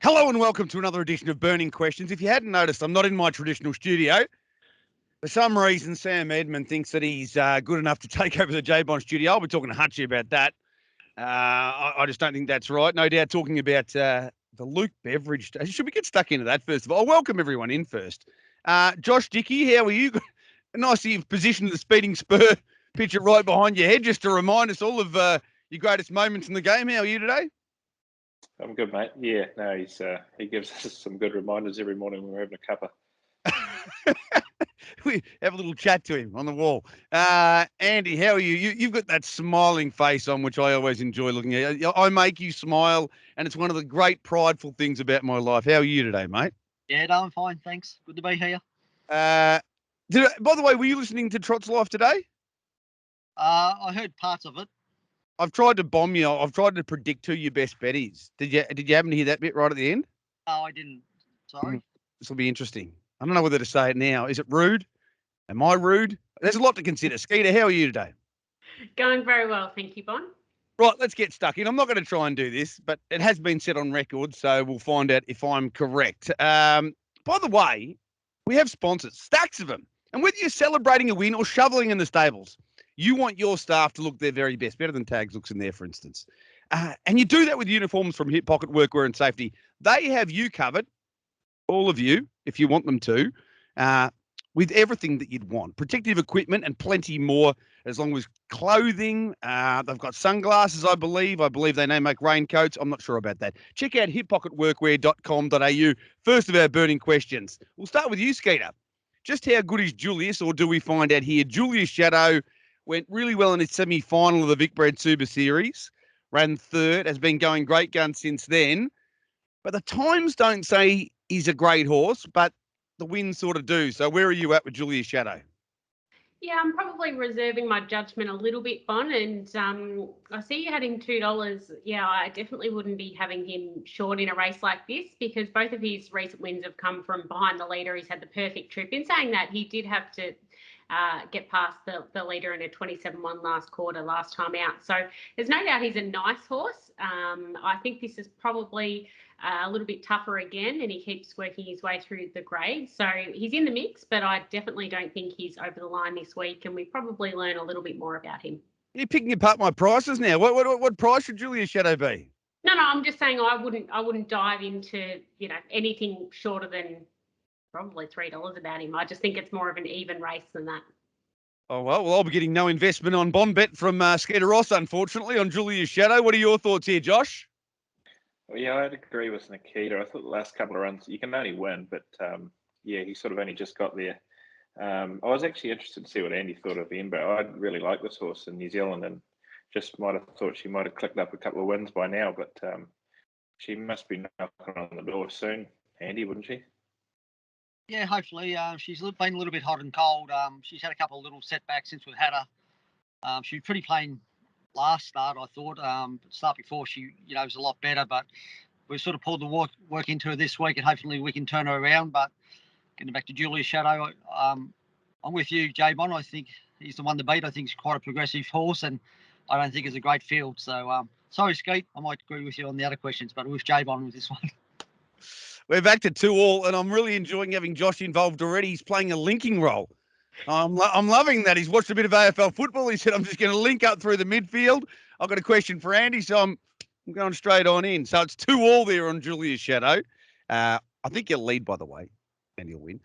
Hello and welcome to another edition of Burning Questions. If you hadn't noticed, I'm not in my traditional studio. For some reason, Sam Edmund thinks that he's good enough to take over the J-Bond studio. I'll be talking to Hutchie about that. I just don't think that's right. No doubt talking about the Luke Beveridge. Should we get stuck into that first of all? I'll welcome everyone in first. Josh Dickie, how are you? Nice that you've positioned the speeding spur picture right behind your head just to remind us all of your greatest moments in the game. How are you today? I'm good, mate. Yeah, no, he gives us some good reminders every morning when we're having a cuppa. We have a little chat to him on the wall. Andy, how are you? You've got that smiling face on, which I always enjoy looking at. I make you smile, and it's one of the great prideful things about my life. How are you today, mate? Yeah, no, I'm fine, thanks. Good to be here. By the way, were you listening to Trot's Life today? I heard parts of it. I've tried to bomb you. I've tried to predict who your best bet is. Did you happen to hear that bit right at the end? No, I didn't. Sorry. This will be interesting. I don't know whether to say it now. Is it rude? Am I rude? There's a lot to consider. Nikkita, how are you today? Going very well, thank you, Bon. Right, let's get stuck in. I'm not going to try and do this, but it has been set on record, so we'll find out if I'm correct. By the way, we have sponsors, stacks of them. And whether you're celebrating a win or shoveling in the stables, you want your staff to look their very best, better than Tags looks in there, for instance. And you do that with uniforms from Hip Pocket Workwear and Safety. They have you covered, all of you, if you want them to, with everything that you'd want. Protective equipment and plenty more, as long as clothing. They've got sunglasses, I believe. I believe they now make raincoats. I'm not sure about that. Check out hippocketworkwear.com.au. First of our burning questions. We'll start with you, Skeeter. Just how good is Julius, or do we find out here? Julius Shadow went really well in his semi-final of the Vic Bred Super Series. Ran third, has been going great guns since then. But the times don't say he's a great horse, but the wins sort of do. So where are you at with Julius Shadow? Yeah, I'm probably reserving my judgment a little bit, Bon, and I see you had him $2. Yeah, I definitely wouldn't be having him short in a race like this, because both of his recent wins have come from behind the leader. He's had the perfect trip. In saying that, he did have to get past the leader in a 27-1 last quarter last time out. So there's no doubt he's a nice horse. I think this is probably a little bit tougher again, and he keeps working his way through the grade. So he's in the mix, but I definitely don't think he's over the line this week, and we probably learn a little bit more about him. You're picking apart my prices now. What price should Julius Shadow be? No, I'm just saying I wouldn't dive into, anything shorter than probably $3 about him. I just think it's more of an even race than that. Oh, well, I'll be getting no investment on Bond Bet from Skeeter Ross, unfortunately, on Julius Shadow. What are your thoughts here, Josh? Well, yeah, I'd agree with Nikkita. I thought the last couple of runs, you can only win, but he sort of only just got there. I was actually interested to see what Andy thought of Ember. I really like this horse in New Zealand, and just might have thought she might have clicked up a couple of wins by now, but she must be knocking on the door soon, Andy, wouldn't she? Yeah, hopefully. She's been a little bit hot and cold. She's had a couple of little setbacks since we've had her. She was pretty plain last start, I thought. But start before she, was a lot better. But we've sort of pulled the work into her this week, and hopefully we can turn her around. But getting back to Julius Shadow, I'm with you, J-Bon. I think he's the one to beat. I think he's quite a progressive horse, and I don't think it's a great field. So, sorry, Skeet. I might agree with you on the other questions, but with J-Bon with this one. We're back to 2-2, and I'm really enjoying having Josh involved already. He's playing a linking role. I'm loving that. He's watched a bit of AFL football. He said, I'm just going to link up through the midfield. I've got a question for Andy, so I'm going straight on in. So it's 2-2 there on Julius Shadow. I think you'll lead, by the way, and you'll win.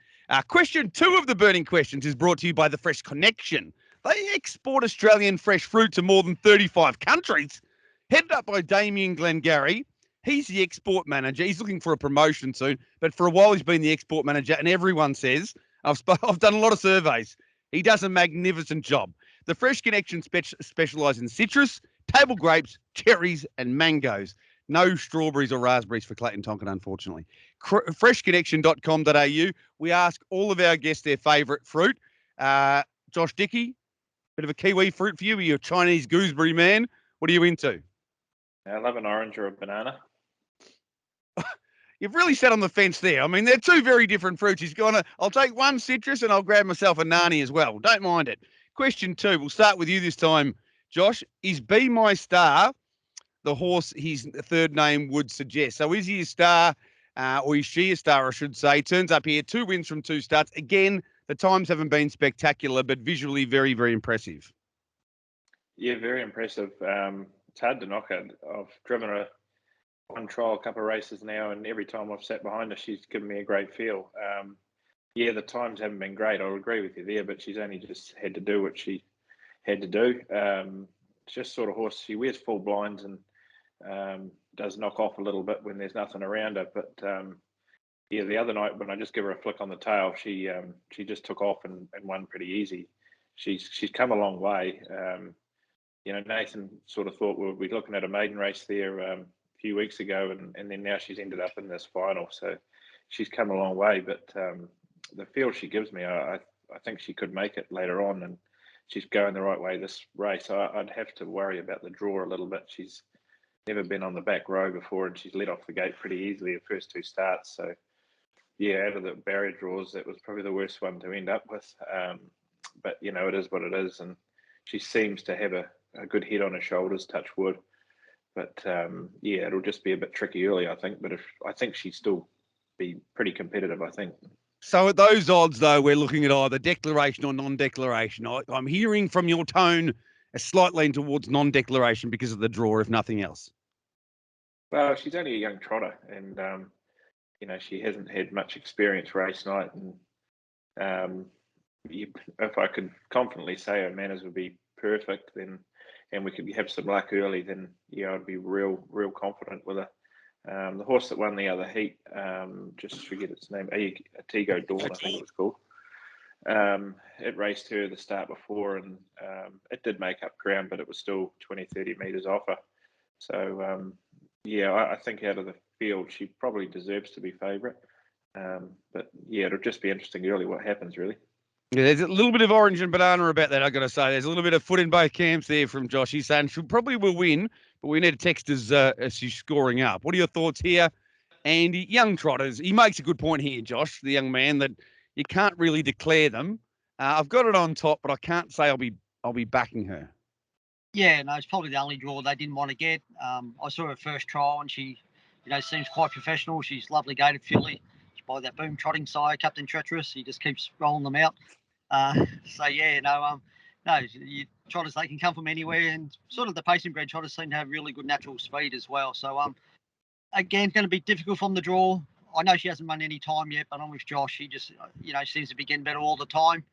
Question 2 of the burning questions is brought to you by the Fresh Connection. They export Australian fresh fruit to more than 35 countries. Headed up by Damien Glengarry. He's the export manager. He's looking for a promotion soon, but for a while he's been the export manager, and everyone says, I've done a lot of surveys, he does a magnificent job. The Fresh Connection specialise in citrus, table grapes, cherries, and mangoes. No strawberries or raspberries for Clayton Tonkin, unfortunately. Freshconnection.com.au. We ask all of our guests their favourite fruit. Josh Dickie, bit of a kiwi fruit for you. Are you a Chinese gooseberry man? What are you into? I love an orange or a banana. You've really sat on the fence there. I mean, they're two very different fruits. He's gone, I'll take one citrus and I'll grab myself a nani as well. Don't mind it. Question 2. We'll start with you this time, Josh. Is Be My Star the horse his third name would suggest? So is he a star or is she a star, I should say? Turns up here, 2 wins from 2 starts. Again, the times haven't been spectacular, but visually very, very impressive. Yeah, very impressive. It's hard to knock it. I've driven one trial, a couple of races now, and every time I've sat behind her, she's given me a great feel. Yeah, the times haven't been great. I'll agree with you there, but she's only just had to do what she had to do. It's just sort of horse. She wears full blinds and does knock off a little bit when there's nothing around her. But yeah, the other night when I just give her a flick on the tail, she just took off and won pretty easy. She's come a long way. You know, Nathan sort of thought we'll be looking at a maiden race there a few weeks ago, and then now she's ended up in this final. So she's come a long way. But the feel she gives me, I think she could make it later on, and she's going the right way this race. I'd have to worry about the draw a little bit. She's never been on the back row before, and she's let off the gate pretty easily the first 2 starts. So yeah, out of the barrier draws, that was probably the worst one to end up with. But you know, it is what it is, and she seems to have a good head on her shoulders, touch wood. But yeah, it'll just be a bit tricky early, I think. But I think she'd still be pretty competitive, I think. So at those odds, though, we're looking at either declaration or non-declaration. I'm hearing from your tone a slight lean towards non-declaration because of the draw, if nothing else. Well, she's only a young trotter, and you know, she hasn't had much experience race night. And if I could confidently say her manners would be perfect, then and we could have some luck early, then yeah, I'd be real confident with her. The horse that won the other heat, just forget its name, Atigo Dawn, I think it was called. It raced her the start before, and it did make up ground, but it was still 20-30 metres off her. So yeah, I think out of the field, she probably deserves to be favourite. But yeah, it'll just be interesting early what happens, really. Yeah, there's a little bit of orange and banana about that, I've got to say. There's a little bit of foot in both camps there from Josh. He's saying she probably will win, but we need to text as she's scoring up. What are your thoughts here? And young trotters, he makes a good point here, Josh, the young man, that you can't really declare them. I've got it on top, but I can't say I'll be backing her. Yeah, no, it's probably the only draw they didn't want to get. I saw her first trial, and she, you know, seems quite professional. She's lovely gated filly. She's by that boom trotting sire, Captain Treacherous. He just keeps rolling them out. So yeah, no, trotters, they can come from anywhere, and sort of the pacing bred trotters seem to have really good natural speed as well. So again, going to be difficult from the draw. I know she hasn't run any time yet, but I'm with Josh. She just, you know, seems to be getting better all the time,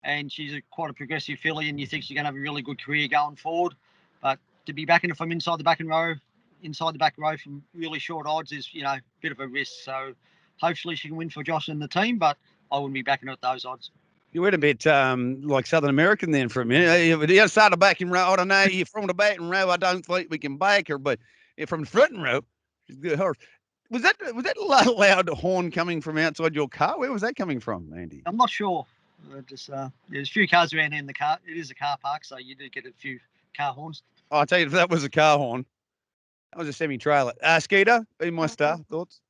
and she's quite a progressive filly, and you think she's going to have a really good career going forward. But to be backing her from inside the back row from really short odds is, you know, a bit of a risk. So hopefully she can win for Josh and the team, but I wouldn't be backing her at those odds. You went a bit like Southern American then for a minute. You started back in row. I don't know. You're from the back in row. I don't think we can back her, but from the front row, she's a good horse. Was that loud horn coming from outside your car? Where was that coming from, Andy? I'm not sure. There's a few cars around here in the car. It is a car park, so you do get a few car horns. I'll tell you, if that was a car horn, that was a semi-trailer. Skeeter, be my star. Thoughts?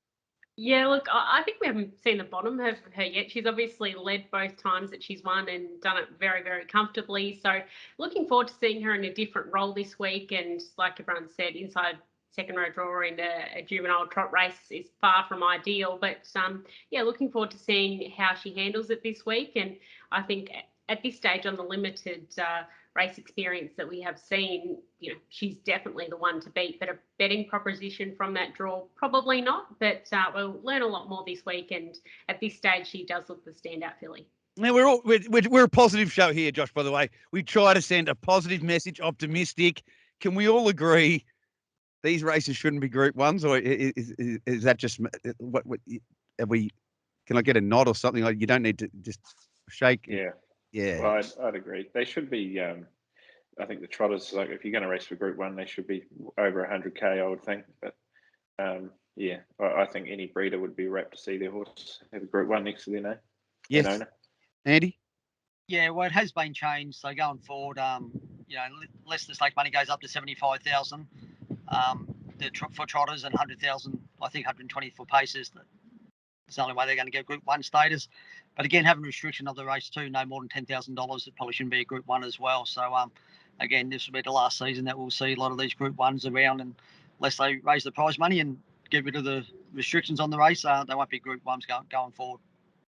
Yeah, look, I think we haven't seen the bottom of her yet. She's obviously led both times that she's won and done it very, very comfortably. So looking forward to seeing her in a different role this week. And like everyone said, inside second row draw in a juvenile trot race is far from ideal. But yeah, looking forward to seeing how she handles it this week. And I think at this stage on the limited race experience that we have seen, you know, she's definitely the one to beat. But a betting proposition from that draw, probably not. But we'll learn a lot more this week. And at this stage, she does look the standout filly. Now we're a positive show here, Josh. By the way, we try to send a positive message, optimistic. Can we all agree these races shouldn't be Group 1s, or is that just what have we? Can I get a nod or something? Like, you don't need to just shake. Yeah. Yeah. Well, I'd agree. They should be. I think the trotters, like, if you're going to race for Group 1, they should be over 100k, I would think. But yeah, I think any breeder would be rapt to see their horse have a Group 1 next to their name. Yes. Owner. Andy? Yeah, well, it has been changed. So going forward, you know, unless the stake money goes up to 75,000 for trotters and 100,000, I think 120 for pacers. It's the only way they're going to get Group 1 status. But again, having a restriction of the race too, no more than $10,000, it probably shouldn't be a Group 1 as well. So again, this will be the last season that we'll see a lot of these Group 1s around, and unless they raise the prize money and get rid of the restrictions on the race, they won't be Group 1s going forward.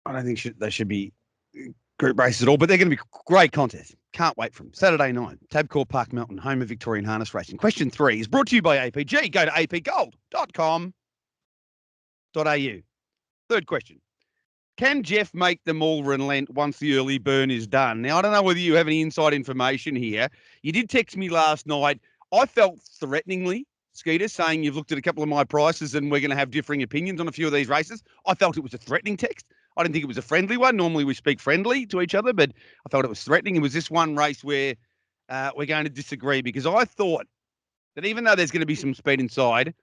I don't think they should be group races at all, but they're going to be great contests. Can't wait for them. Saturday night, Tabcorp Park, Melton, home of Victorian Harness Racing. Question 3 is brought to you by APG. Go to apgold.com.au. Third question. Can Jeff make them all relent once the early burn is done? Now, I don't know whether you have any inside information here. You did text me last night. I felt threateningly, Skeeter, saying you've looked at a couple of my prices and we're going to have differing opinions on a few of these races. I felt it was a threatening text. I didn't think it was a friendly one. Normally we speak friendly to each other, but I felt it was threatening. It was this one race where we're going to disagree because I thought that even though there's going to be some speed inside,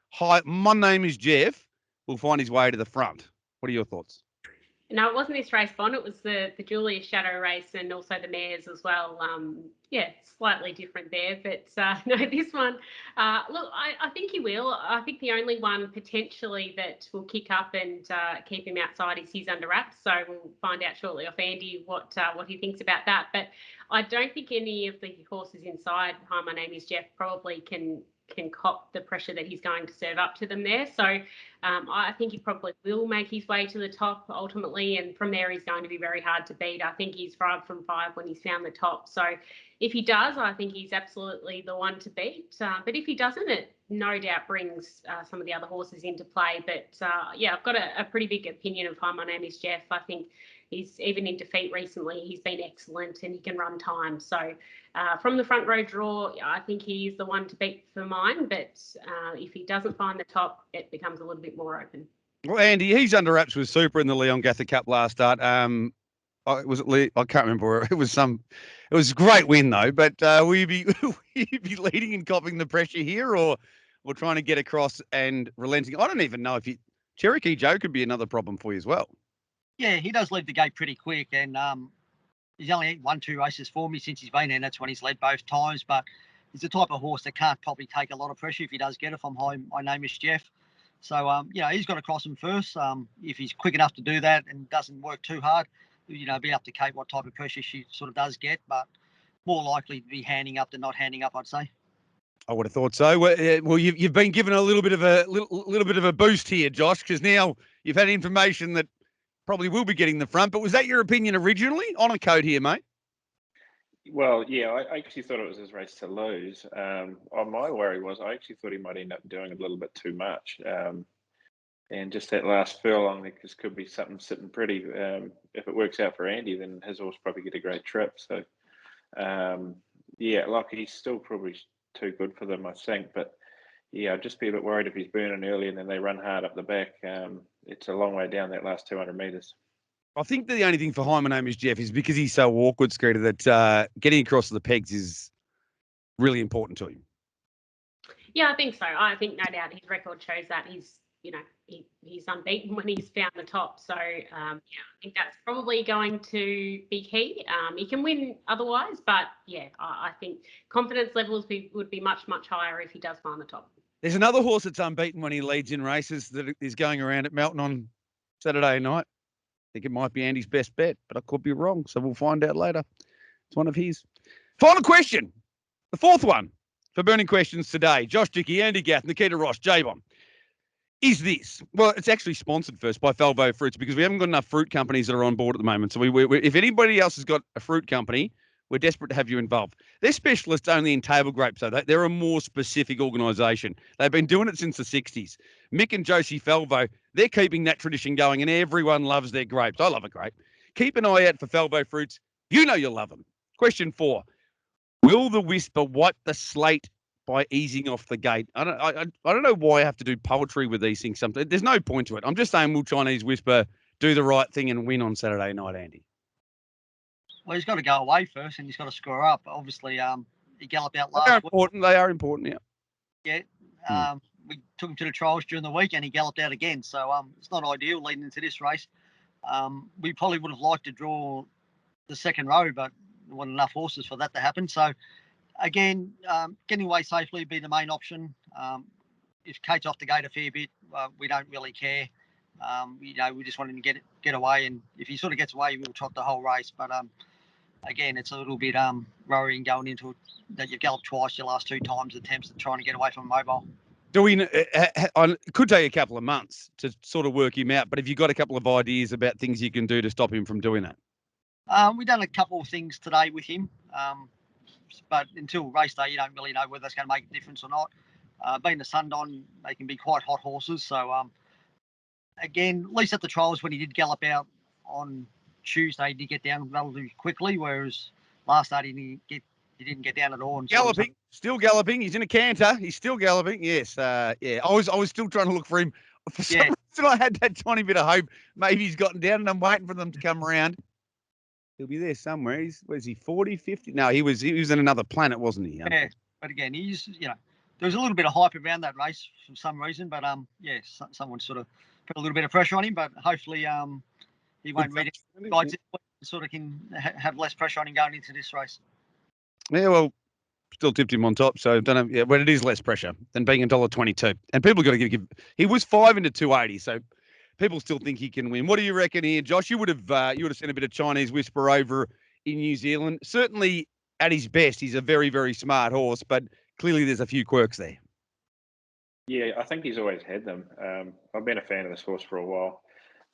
my name is Jeff, will find his way to the front. What are your thoughts? No, it wasn't this race, Bond. It was the Julius Shadow race and also the mares as well. Slightly different there. But no, this one, look, I think he will. I think the only one potentially that will kick up and keep him outside is his under wraps. So we'll find out shortly off Andy what he thinks about that. But I don't think any of the horses inside, Hi, My Name is Jeff, probably can cop the pressure that he's going to serve up to them there. So I think he probably will make his way to the top ultimately, and from there he's going to be very hard to beat. I think he's 5 from 5 when he's found the top. So if he does, I think he's absolutely the one to beat. But if he doesn't, it no doubt brings some of the other horses into play. But I've got a pretty big opinion of Hi, My Name is Jeff. I think he's even in defeat recently. He's been excellent and he can run time. So from the front row draw, I think he's the one to beat for mine. But if he doesn't find the top, it becomes a little bit more open. Well, Andy, he's under wraps with Super in the Leon Gath Cup last start. Was it? I can't remember. It was a great win though. But will you be leading and copping the pressure here, or trying to get across and relenting? I don't even know if Cherokee Joe could be another problem for you as well. Yeah, he does leave the gate pretty quick, and he's only won 2 races for me since he's been in. That's when he's led both times. But he's the type of horse that can't probably take a lot of pressure if he does get it from Hi, My Name is Jeff. So he's got to cross him first. If he's quick enough to do that and doesn't work too hard, be up to Kate what type of pressure she sort of does get, but more likely to be handing up than not handing up, I'd say. I would have thought so. Well, you've been given a little bit of a boost here, Josh, because now you've had information that probably will be getting the front. But was that your opinion originally? On a code here, mate. Well, yeah, I actually thought it was his race to lose. My worry was I actually thought he might end up doing a little bit too much. And just that last furlong, there could be something sitting pretty. If it works out for Andy, then his horse probably get a great trip. So, he's still probably too good for them, I think. But, I'd just be a bit worried if he's burning early and then they run hard up the back. It's a long way down that last 200 metres. I think that the only thing for Hi, My Name is Jeff is because he's so awkward, Scooter, that getting across the pegs is really important to him. Yeah, I think so. I think no doubt his record shows that he's unbeaten when he's found the top. So, I think that's probably going to be key. He can win otherwise, but, I think confidence levels would be much, much higher if he does find the top. There's another horse that's unbeaten when he leads in races that is going around at Melton on Saturday night. I think it might be Andy's best bet, but I could be wrong, so we'll find out later. It's one of his. Final question, the fourth one for Burning Questions today. Josh Dickie, Andy Gath, Nikkita Ross, J-Bomb. Is this? Well, it's actually sponsored first by Falvo Fruits because we haven't got enough fruit companies that are on board at the moment. So if anybody else has got a fruit company, we're desperate to have you involved. They're specialists only in table grapes, so they're a more specific organisation. They've been doing it since the 60s. Mick and Josie Falvo, they're keeping that tradition going, and everyone loves their grapes. I love a grape. Keep an eye out for Falvo Fruits. You know you'll love them. Question 4. Will the Whisper wipe the slate by easing off the gate? I don't know why I have to do poetry with these things. There's no point to it. I'm just saying will Chinese Whisper do the right thing and win on Saturday night, Andy? Well, he's got to go away first and he's got to score up. Obviously, he galloped out last week. They are important, yeah. Yeah. We took him to the trials during the week and he galloped out again. So it's not ideal leading into this race. We probably would have liked to draw the second row, but there weren't enough horses for that to happen. So, again, getting away safely would be the main option. If Kate's off the gate a fair bit, we don't really care. We just want him to get away. And if he sort of gets away, we'll trot the whole race. But, again, it's a little bit worrying going into it that you've galloped twice your last 2 times attempts at trying to get away from a mobile. It could take a couple of months to sort of work him out, but have you got a couple of ideas about things you can do to stop him from doing that? We've done a couple of things today with him, but until race day, you don't really know whether that's going to make a difference or not. Being a Sundon, they can be quite hot horses. So, again, at least at the trials when he did gallop out on Tuesday, he did get down relatively quickly, whereas last start he didn't get down at all. And galloping, still galloping. He's in a canter. He's still galloping. Yes, yeah. I was still trying to look for him. For some reason, I had that tiny bit of hope. Maybe he's gotten down, and I'm waiting for them to come around. He'll be there somewhere. Was he 40, 50? No, he was in another planet, wasn't he? Yeah, but again, he's there was a little bit of hype around that race for some reason, but someone sort of put a little bit of pressure on him, but hopefully he won't read it. Sort of can have less pressure on him going into this race. Yeah, well, still tipped him on top, so don't know. Yeah, but it is less pressure than being $1.22, and people got to give. He was 5 into 280, so people still think he can win. What do you reckon here, Josh? You would have seen a bit of Chinese Whisper over in New Zealand. Certainly, at his best, he's a very, very smart horse, but clearly there's a few quirks there. Yeah, I think he's always had them. I've been a fan of this horse for a while,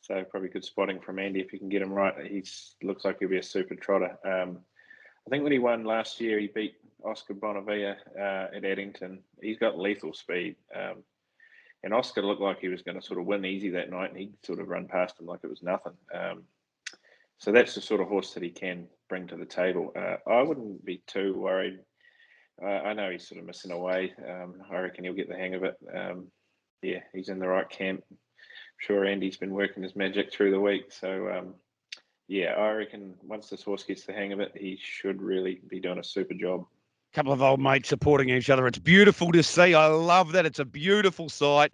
so probably good spotting from Andy if you can get him right. He looks like he'll be a super trotter. I think when he won last year, he beat Oscar Bonavia at Addington. He's got lethal speed. And Oscar looked like he was going to sort of win easy that night, and he sort of run past him like it was nothing. So that's the sort of horse that he can bring to the table. I wouldn't be too worried. I know he's sort of missing away. I reckon he'll get the hang of it. Yeah, he's in the right camp. I'm sure Andy's been working his magic through the week. So, yeah, I reckon once this horse gets the hang of it, he should really be doing a super job. Couple of old mates supporting each other. It's beautiful to see. I love that. It's a beautiful sight.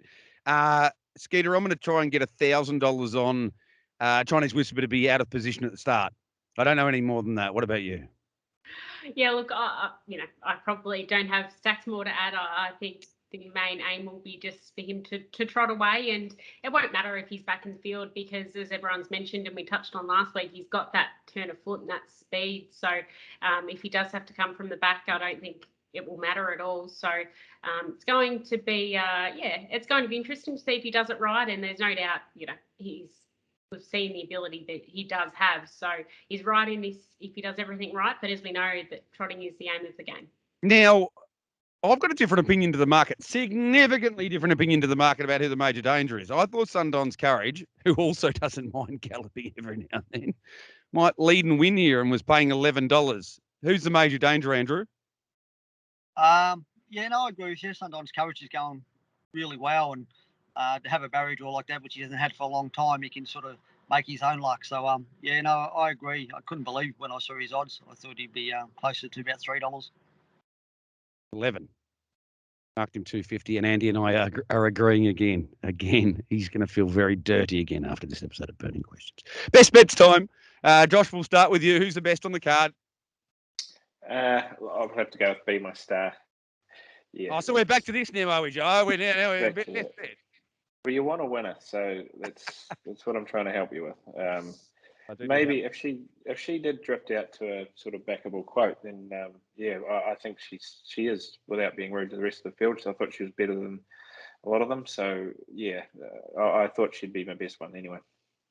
Skeeter, I'm going to try and get $1,000 on Chinese Whisper to be out of position at the start. I don't know any more than that. What about you? Yeah, look, I probably don't have stacks more to add. I think the main aim will be just for him to trot away, and it won't matter if he's back in the field because, as everyone's mentioned and we touched on last week, he's got that turn of foot and that speed. So if he does have to come from the back, I don't think it will matter at all. So it's going to be, it's going to be interesting to see if he does it right. And there's no doubt, we've seen the ability that he does have. So he's right in this if he does everything right. But as we know, that trotting is the aim of the game. Now, I've got a different opinion to the market, significantly different opinion to the market about who the major danger is. I thought Sundon's Courage, who also doesn't mind galloping every now and then, might lead and win here and was paying $11. Who's the major danger, Andrew? I agree with you. Sundon's Courage is going really well, and to have a barrier draw like that, which he hasn't had for a long time, he can sort of make his own luck. So, I agree. I couldn't believe when I saw his odds. I thought he'd be closer to about $3. 11. Marked him 250, and Andy and I are agreeing again. Again, he's going to feel very dirty again after this episode of Burning Questions. Best bets time. Josh, we'll start with you. Who's the best on the card? I'll have to go with Be My Star. Yeah. Oh, so we're back to this now, are we, Joe? We're best bet. Well, you want a winner, so that's what I'm trying to help you with. Maybe if she did drift out to a sort of backable quote, then I think she is, without being rude to the rest of the field. So I thought she was better than a lot of them. So I thought she'd be my best one anyway.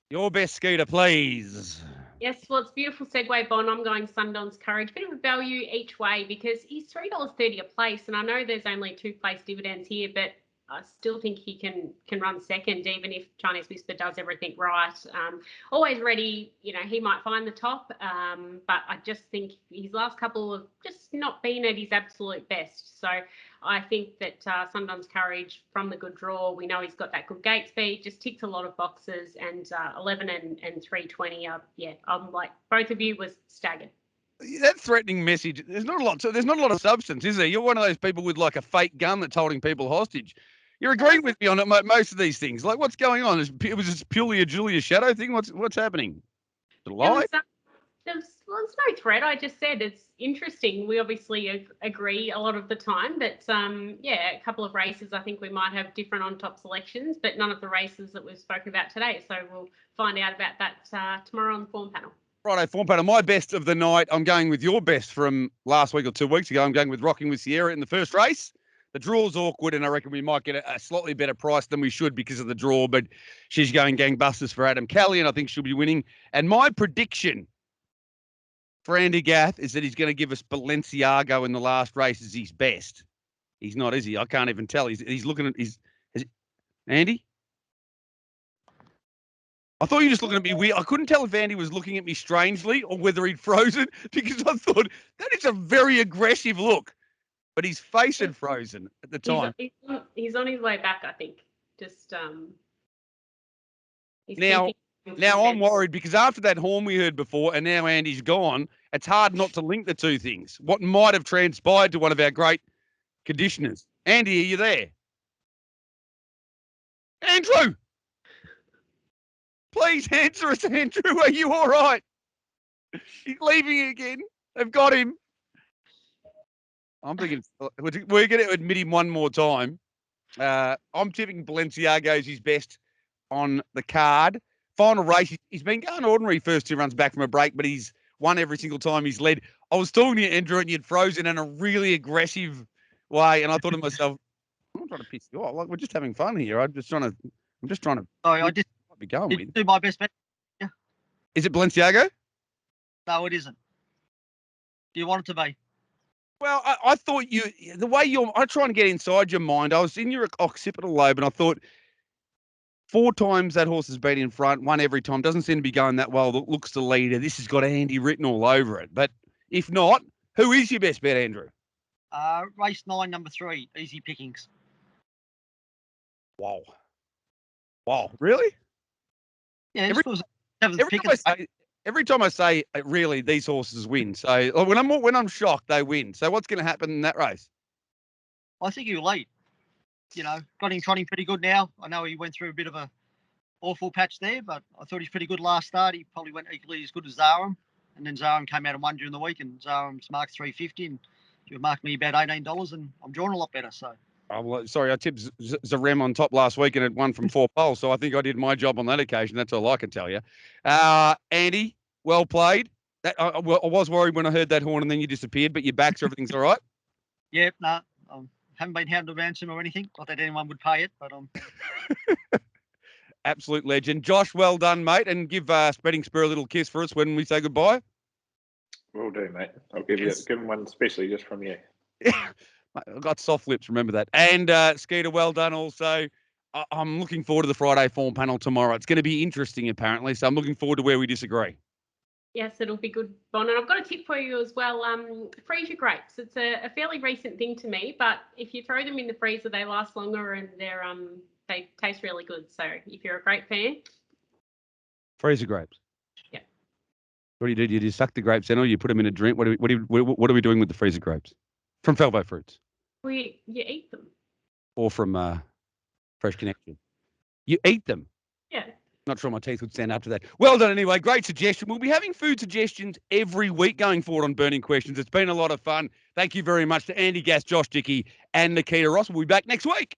Your best, Skeeter, please. Yes, well, it's a beautiful segue, Bon. I'm going Sundon's Courage. Bit of a value each way because he's $3.30 a place, and I know there's only 2 place dividends here, but I still think he can run second, even if Chinese Whisper does everything right. Always ready, he might find the top, but I just think his last couple have just not been at his absolute best. So I think that Sundon's Courage from the good draw, we know he's got that good gate speed, just ticks a lot of boxes, and 11 and 320. I'm like both of you was staggered. That threatening message, there's not a lot of substance, is there? You're one of those people with like a fake gun that's holding people hostage. You're agreeing with me on it, most of these things. Like, what's going on? It was just purely a Julius shadow thing. What's happening? The lie? There's no threat. I just said it's interesting. We obviously agree a lot of the time, but a couple of races I think we might have different on top selections, but none of the races that we've spoken about today. So we'll find out about that tomorrow on the form panel. Righto, form panel. My best of the night. I'm going with your best from last week or 2 weeks ago. I'm going with Rocking with Sierra in the first race. The draw's awkward, and I reckon we might get a slightly better price than we should because of the draw, but she's going gangbusters for Adam Kelly, and I think she'll be winning. And my prediction for Andy Gath is that he's going to give us Balenciago in the last race as his best. He's not, is he? I can't even tell. He's looking at Andy? I thought you were just looking at me weird. I couldn't tell if Andy was looking at me strangely or whether he'd frozen because I thought that is a very aggressive look. But his face had frozen at the time. He's on his way back, I think. Just now I'm worried because after that horn we heard before and now Andy's gone, it's hard not to link the two things. What might have transpired to one of our great conditioners. Andy, are you there? Andrew! Please answer us, Andrew. Are you all right? He's leaving again. They've got him. I'm thinking we're going to admit him one more time. I'm tipping Balenciago's his best on the card. Final race, he's been going ordinary first 2 runs back from a break, but he's won every single time he's led. I was talking to you, Andrew, and you'd frozen in a really aggressive way, and I thought to myself, I'm not trying to piss you off. Like, we're just having fun here. I'm just trying to. Sorry, I just be going with. Do my best bet. Yeah. Is it Balenciago? No, it isn't. Do you want it to be? Well, I thought the way I try and get inside your mind. I was in your occipital lobe, and I thought 4 times that horse has been in front, one every time. Doesn't seem to be going that well. Looks the leader. This has got Andy written all over it. But if not, who is your best bet, Andrew? Race 9, number 3, easy pickings. Wow, really? Yeah, every time I say really, these horses win. So when I'm shocked, they win. So what's going to happen in that race? I think he'll lead. You know, got him trotting pretty good now. I know he went through a bit of a awful patch there, but I thought he's pretty good last start. He probably went equally as good as Zaram, and then Zaram came out and won during the week, and Zaram's marked 350, and you marked me about $18, and I'm drawing a lot better. So. Sorry, I tipped Zarem on top last week and it won from 4 poles, so I think I did my job on that occasion. That's all I can tell you. Andy, well played. I was worried when I heard that horn and then you disappeared, but you're back, so everything's all right? Yep, no, haven't been hounded to ransom or anything. Not that anyone would pay it, but Absolute legend. Josh, well done, mate, and give Spreading Spur a little kiss for us when we say goodbye. Will do, mate. I'll give him one especially just from you. I've got soft lips, remember that. And Skeeter, well done also. I'm looking forward to the Friday form panel tomorrow. It's going to be interesting, apparently, so I'm looking forward to where we disagree. Yes, it'll be good, Bon. And I've got a tip for you as well. Freeze your grapes. It's a fairly recent thing to me, but if you throw them in the freezer, they last longer and they taste really good. So if you're a grape fan. Freeze your grapes? Yeah. What do? You just suck the grapes in or you put them in a drink? What are we doing with the freezer grapes? From Felvo Fruits? You eat them. Or from Fresh Connection? You eat them? Yeah. Not sure my teeth would stand up to that. Well done anyway. Great suggestion. We'll be having food suggestions every week going forward on Burning Questions. It's been a lot of fun. Thank you very much to Andy Gath, Josh Dickie and Nikkita Ross. We'll be back next week.